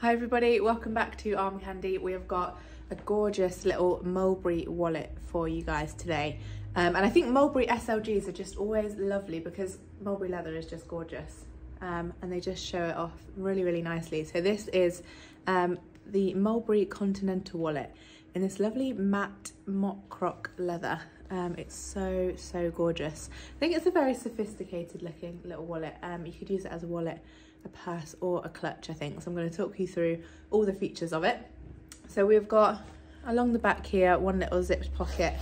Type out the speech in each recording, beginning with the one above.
Hi everybody, welcome back to Armcandy. We have got a gorgeous little Mulberry wallet for you guys today. And I think Mulberry SLGs are just always lovely because Mulberry leather is just gorgeous. And they just show it off really nicely. So this is the Mulberry Continental wallet in this lovely matte mock croc leather. It's so gorgeous. I think it's a very sophisticated looking little wallet. You could use it as a wallet, a purse or a clutch, I think. So I'm going to talk you through all the features of it. So we've got along the back here one little zipped pocket.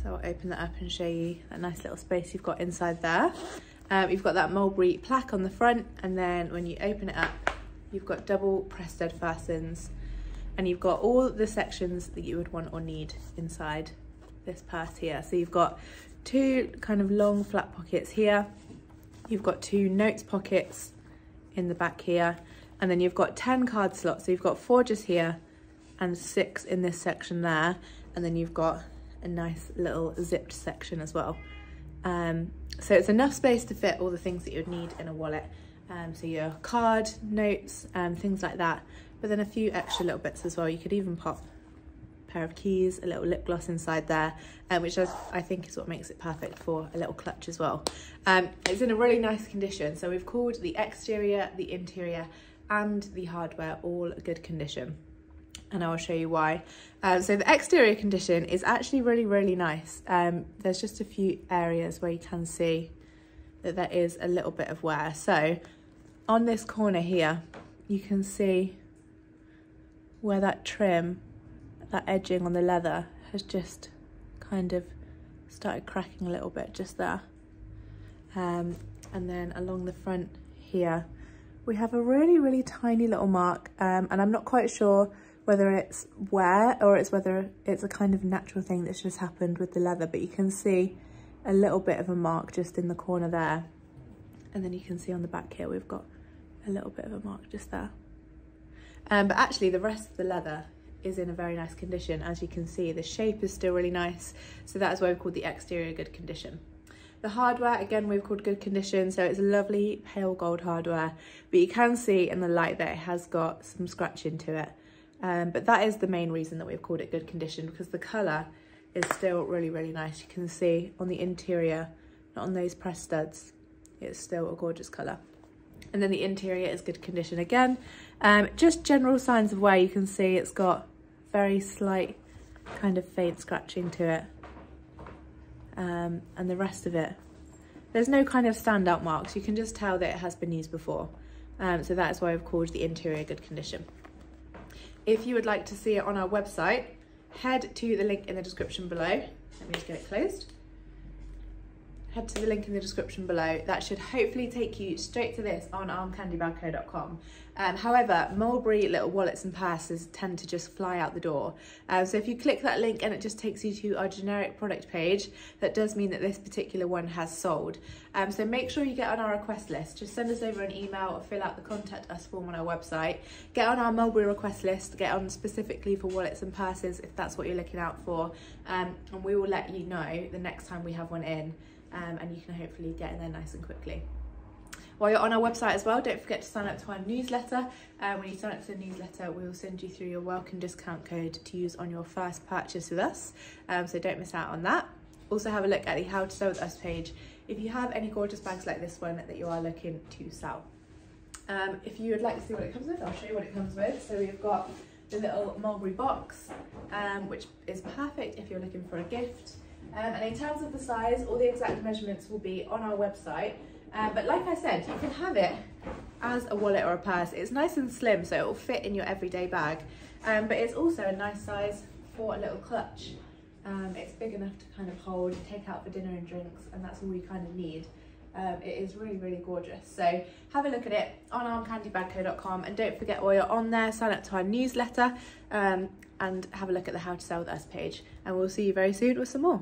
So I'll open that up and show you that nice little space you've got inside there. You've got that Mulberry plaque on the front, and then when you open it up you've got double press stud fastens, and you've got all the sections that you would want or need inside this purse here. So you've got two kind of long flat pockets here, you've got two notes pockets in the back here, and then you've got 10 card slots. So you've got 4 just here and 6 in this section there, and then you've got a nice little zipped section as well. So it's enough space to fit all the things that you'd need in a wallet. So your card, notes, things like that, but then a few extra little bits as well. You could even pop a pair of keys, a little lip gloss inside there, which I think is what makes it perfect for a little clutch as well. It's in a really nice condition. So we've called the exterior, the interior and the hardware all good condition, and I will show you why. So the exterior condition is actually really nice. There's just a few areas where you can see that there is a little bit of wear. So on this corner here you can see where that trim, that edging on the leather has just kind of started cracking a little bit just there. And then along the front here we have a really tiny little mark, and I'm not quite sure whether it's wear or whether it's a kind of natural thing that's just happened with the leather, but you can see a little bit of a mark just in the corner there. And then you can see on the back here we've got a little bit of a mark just there. But actually the rest of the leather is in a very nice condition. As you can see, the shape is still really nice, so that is why we've called the exterior good condition. The hardware, again, we've called good condition, so it's lovely pale gold hardware, but you can see in the light that it has got some scratching to it. But that is the main reason that we've called it good condition, because the colour is still really nice. You can see on the interior, not on those press studs, it's still a gorgeous colour. And then the interior is good condition again. Just general signs of wear, you can see it's got very slight kind of faint scratching to it. And the rest of it, there's no kind of standout marks. You can just tell that it has been used before. So that is why we've called the interior good condition. If you would like to see it on our website, head to the link in the description below. Let me just get it closed. Head to the link in the description below. That should hopefully take you straight to this on armcandybagco.com. However, Mulberry little wallets and purses tend to just fly out the door. So if you click that link and it just takes you to our generic product page, that does mean that this particular one has sold. So make sure you get on our request list. Just send us over an email or fill out the contact us form on our website. Get on our Mulberry request list, get on specifically for wallets and purses if that's what you're looking out for. And we will let you know the next time we have one in. And you can hopefully get in there nice and quickly. While you're on our website as well, don't forget to sign up to our newsletter. When you sign up to the newsletter, we will send you through your welcome discount code to use on your first purchase with us. So don't miss out on that. Also have a look at the How to Sell With Us page if you have any gorgeous bags like this one that you are looking to sell. If you would like to see what it comes with, I'll show you what it comes with. So we've got the little Mulberry box, which is perfect if you're looking for a gift. And in terms of the size, all the exact measurements will be on our website. But like I said, you can have it as a wallet or a purse. It's nice and slim, so it will fit in your everyday bag. But it's also a nice size for a little clutch. It's big enough to kind of hold, take out for dinner and drinks, and that's all you kind of need. It is really gorgeous. So have a look at it on armcandybagco.com, and don't forget, while you're on there, sign up to our newsletter and have a look at the How to Sell With Us page. And we'll see you very soon with some more.